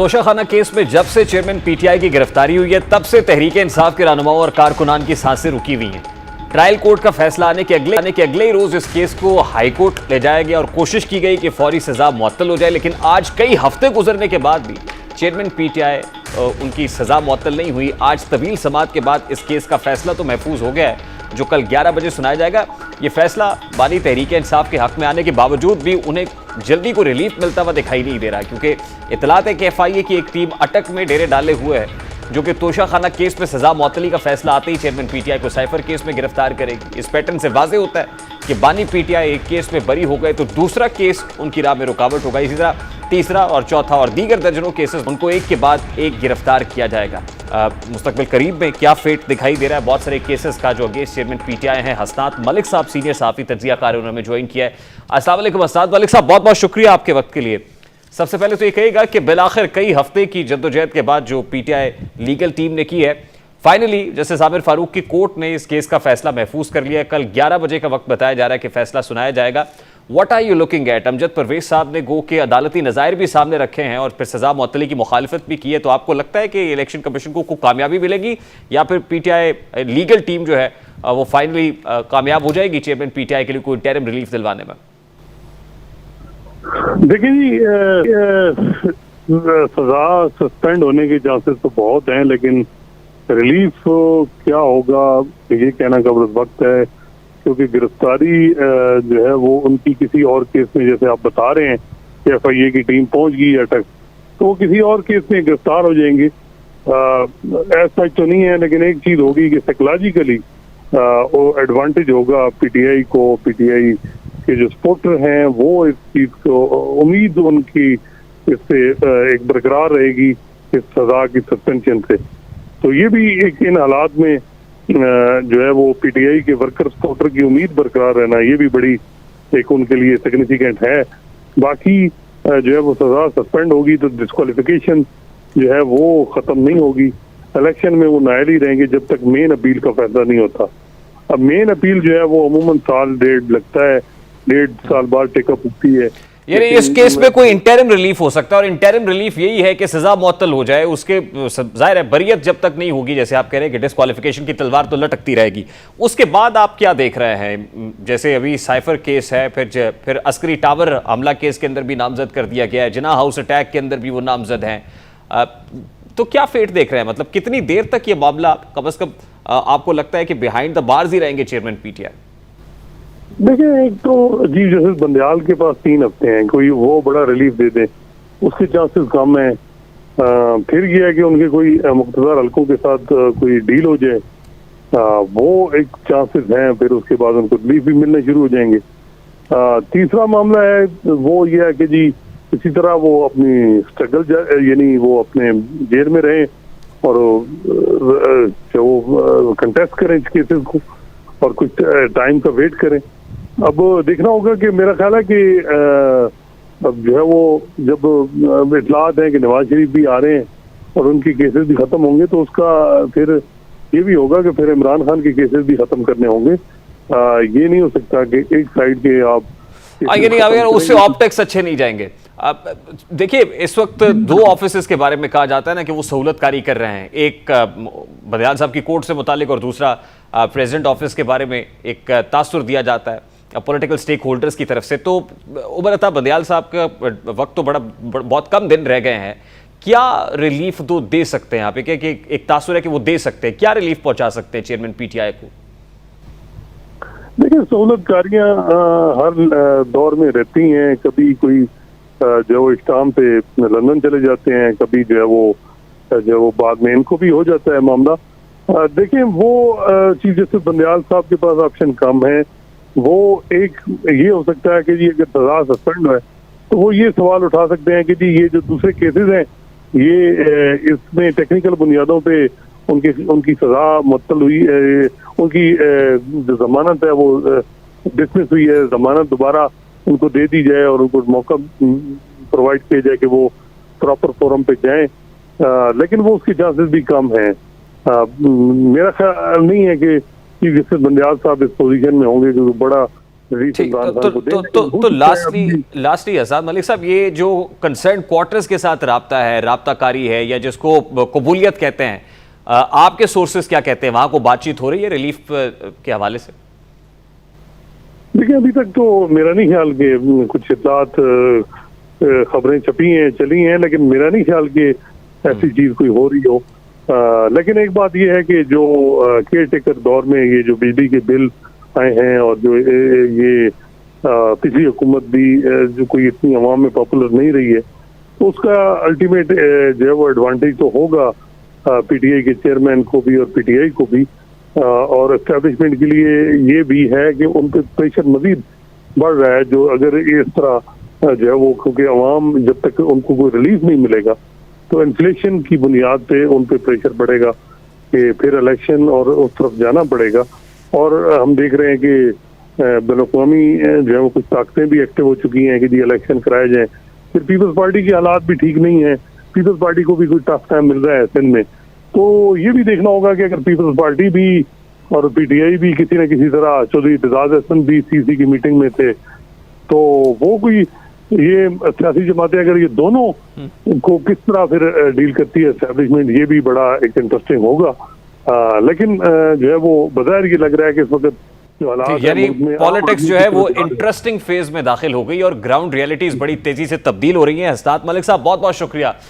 Toshakhana case में जब से चेयरमैन पीटीआई की गिरफ्तारी हुई है तब से तहरीक इंसाफ के रहनुमाओं और कारकुनान की सांसें रुकी हुई हैं। ट्रायल कोर्ट का फैसला आने के अगले ही रोज इस केस को हाई कोर्ट ले जाया गया और कोशिश की गई कि फौरी सजा मुअत्तल हो जाए, लेकिन आज कई हफ्ते गुजरने के बाद भी चेयरमैन पीटीआई उनकी सजा मुअत्तल नहीं हुई। आज तवील समाअत के बाद इस केस का फैसला तो महफूज हो गया है, जो कल 11 बजे सुनाया जाएगा। ये फैसला बानी तहरीक इंसाफ के हक में आने के बावजूद भी उन्हें जल्दी को रिलीफ मिलता हुआ दिखाई नहीं दे रहा है, क्योंकि इतलात है कि एफआईए की एक टीम अटक में डेरे डाले हुए है, जो कि तोशाखाना केस में सजा मुअत्तली का फैसला आते ही चेयरमैन पीटीआई को साइफर केस में गिरफ्तार करेगी। इस पैटर्न से वाज़ेह होता है कि बानी पीटीआई एक केस में बरी हो गए तो दूसरा केस उनकी राह में रुकावट होगा। इसी तरह तीसरा और चौथा और दीगर दर्जनों केसेस उनको एक के बाद एक गिरफ्तार किया जाएगा। मुस्तकबिल करीब में क्या फेट दिखाई दे रहा है बहुत सारे केसेस का जो अगेंस्ट चेयरमैन पीटीआई हैं। हसनात मलिक साहब सीनियर सहाफ़ी तज्ज़ियाकार उन्होंने ज्वाइन किया है। अस्सलाम वालेकुम हसनात मलिक साहब, बहुत बहुत शुक्रिया आपके वक्त के लिए। सबसे पहले तो ये कहिएगा कि बिलाखिर कई हफ्ते की जद्दोजहद के बाद जो पीटीआई लीगल टीम ने की है, फाइनली जस्टिस आमिर फारूक की कोर्ट ने इस केस का फैसला महफूज कर लिया है। कल 11 बजे का वक्त बताया जा रहा है कि फैसला सुनाया जाएगा। What are you looking at? Amjad Parvez साहब ने गो के अदालती नज़ायर भी सामने रखे हैं और फिर सजा मुअत्तली की मुखालिफत भी की है, तो आपको लगता है कि इलेक्शन कमीशन को कामयाबी मिलेगी या फिर पीटीआई लीगल टीम जो है वो फाइनली कामयाब हो जाएगी चेयरमैन पीटीआई के लिए कोई इंटरिम रिलीफ दिलवाने में? देखिए जी, सजा सस्पेंड होने के चांसेस तो बहुत हैं, लेकिन रिलीफ क्या होगा ये कहना कब्र वक्त है, क्योंकि गिरफ्तारी जो है वो उनकी किसी और केस में, जैसे आप बता रहे हैं कि एफआईए की टीम पहुंच गई अटक, तो वो किसी और केस में गिरफ्तार हो जाएंगे। ऐसा तो नहीं है, लेकिन एक चीज होगी कि साइकोलॉजिकली वो एडवांटेज होगा पीटीआई को। पीटीआई के जो सपोर्टर हैं वो इस चीज को, उम्मीद उनकी इससे एक बरकरार रहेगी इस सजा की सस्पेंशन से। तो ये भी एक इन हालात में जो है वो पीटीआई के वर्कर सपोर्टर की उम्मीद बरकरार रहना, ये भी बड़ी एक उनके लिए सिग्निफिकेंट है। बाकी जो है वो सजा सस्पेंड होगी तो डिस्क्वालिफिकेशन जो है वो खत्म नहीं होगी। इलेक्शन में वो नायल ही रहेंगे जब तक मेन अपील का फैसला नहीं होता। अब मेन अपील जो है वो अमूमन साल डेढ़ लगता है, 1.5 साल बाद टेकअप होती है। यानी इस केस में कोई इंटरिम रिलीफ हो सकता है और इंटरिम रिलीफ यही है कि सजा मुअत्तल हो जाए। उसके जाहिर है बरियत जब तक नहीं होगी, जैसे आप कह रहे हैं कि डिस्क्वालिफिकेशन की तलवार तो लटकती रहेगी। उसके बाद आप क्या देख रहे हैं? जैसे अभी साइफर केस है, फिर अस्करी टावर हमला केस के अंदर भी नामजद कर दिया गया है, जिना हाउस अटैक के अंदर भी वो नामजद हैं, तो क्या फेट देख रहे हैं? मतलब कितनी देर तक ये मामला कम अज कम आपको लगता है कि बिहाइंड द बार्स ही रहेंगे चेयरमैन पीटीआई? देखिए, एक तो चीफ जस्टिस बंदयाल के पास 3 हफ्ते हैं, कोई वो बड़ा रिलीफ दे दे उसके चांसेस कम है। फिर ये है कि उनके कोई मुख्तदार हल्कों के साथ कोई डील हो जाए, वो एक चांसेस हैं। फिर उसके बाद उनको रिलीफ भी मिलने शुरू हो जाएंगे। तीसरा मामला है वो ये है कि जी इसी तरह वो अपनी स्ट्रगल यानी वो अपने जेल में रहें और वो कंटेस्ट करें इस केसेस को और कुछ टाइम का वेट करें। अब देखना होगा कि मेरा ख्याल है कि अब जो है वो जब इतलात है कि नवाज शरीफ भी आ रहे हैं और उनके केसेस भी खत्म होंगे, तो उसका फिर ये भी होगा कि फिर इमरान खान के केसेस भी खत्म करने होंगे। ये नहीं हो सकता कि एक साइड के आप नहीं, उससे ऑप्टिक्स अच्छे नहीं जाएंगे। देखिए, इस वक्त 2 ऑफिसेस के बारे में कहा जाता है ना कि वो सहूलतकारी कर रहे हैं, एक बंदयाल साहब की कोर्ट से मुतालिक और दूसरा प्रेसिडेंट ऑफिस के बारे में एक तासुर दिया जाता है पॉलिटिकल स्टेक होल्डर्स की तरफ से। तो उबरता बंदयाल साहब का वक्त तो बहुत कम दिन रह गए हैं, क्या रिलीफ तो दे सकते हैं आप? एक तासुर है कि वो दे सकते हैं, क्या रिलीफ पहुंचा सकते हैं चेयरमैन पीटीआई को? देखिए, सहूलतकारियां हर दौर में रहती हैं। कभी कोई जो इस्लाम पे लंदन चले जाते हैं, कभी जो वो बाद में इनको भी हो जाता है मामला। देखिए, वो चीफ जस्टिस बंदयाल साहब के पास ऑप्शन कम है। वो एक ये हो सकता है कि जी अगर सजा सस्पेंड है तो वो ये सवाल उठा सकते हैं कि जी ये जो दूसरे केसेस हैं ये इसमें टेक्निकल बुनियादों पे उनकी सजा मुअत्तल हुई, उनकी जो जमानत है वो डिसमिस हुई है, जमानत दोबारा उनको दे दी जाए और उनको मौका प्रोवाइड किया जाए कि वो प्रॉपर फोरम पे जाएं। लेकिन वो उसके चांसेस भी कम हैं। मेरा ख्याल नहीं है कि चीफ जस्टिस बंदयाल साहब इस पोजीशन में होंगे, क्योंकि बड़ा रिलीफ ठीक, इमरान तो खान को दें। लेकिन हो सकता है लास्टली आजाद मलिक साहब, ये जो कंसर्न क्वार्टर्स के साथ राब्ता है, राब्ताकारी है, या जिसको कबूलियत कहते हैं, आपके सोर्सेस क्या कहते हैं? वहां को बातचीत हो रही है रिलीफ के हवाले से? देखिए, अभी तक तो मेरा नहीं ख्याल कि कुछ इतलात खबरें छपी हैं, चली हैं, लेकिन मेरा नहीं ख्याल कि ऐसी चीज कोई हो रही हो। लेकिन एक बात यह है कि जो केयर टेकर दौर में ये जो बिजली के बिल आए हैं और जो ये पिछली हुकूमत भी जो कोई इतनी अवाम में पॉपुलर नहीं रही है, तो उसका अल्टीमेट जो है वो एडवांटेज तो होगा पीटीआई के चेयरमैन को भी और पीटीआई को भी। और एस्टेब्लिशमेंट के लिए ये भी है कि उन पर प्रेशर मजीद बढ़ रहा है, जो अगर इस तरह जो है वो, क्योंकि अवाम जब तक उनको कोई रिलीफ नहीं मिलेगा तो इन्फ्लेशन की बुनियाद पे उन पे प्रेशर बढ़ेगा कि फिर इलेक्शन और उस तरफ जाना पड़ेगा। और हम देख रहे हैं कि बैनुल-अक़वामी जो है वो कुछ ताकतें भी एक्टिव हो चुकी हैं कि जी इलेक्शन कराए जाए। फिर पीपल्स पार्टी की हालात भी ठीक नहीं है, पीपल्स पार्टी को भी कोई टफ टाइम मिल रहा है सिंध में। तो ये भी देखना होगा कि अगर पीपल्स पार्टी भी और पीटीआई भी किसी न किसी तरह, चौधरी एतजाज अहसन भी सीसी की मीटिंग में थे, तो वो कोई ये सियासी जमातें अगर ये दोनों को किस तरह फिर डील करती है एस्टेब्लिशमेंट, ये भी बड़ा एक इंटरेस्टिंग होगा। लेकिन जो है वो बज़ाहिर ये लग रहा है कि इस वक्त जो हालात यानी पॉलिटिक्स जो है वो हैं, इंटरेस्टिंग फेज में दाखिल हो गई और ग्राउंड रियलिटीज बड़ी तेजी से तब्दील हो रही हैं। हसनात मलिक साहब, बहुत बहुत शुक्रिया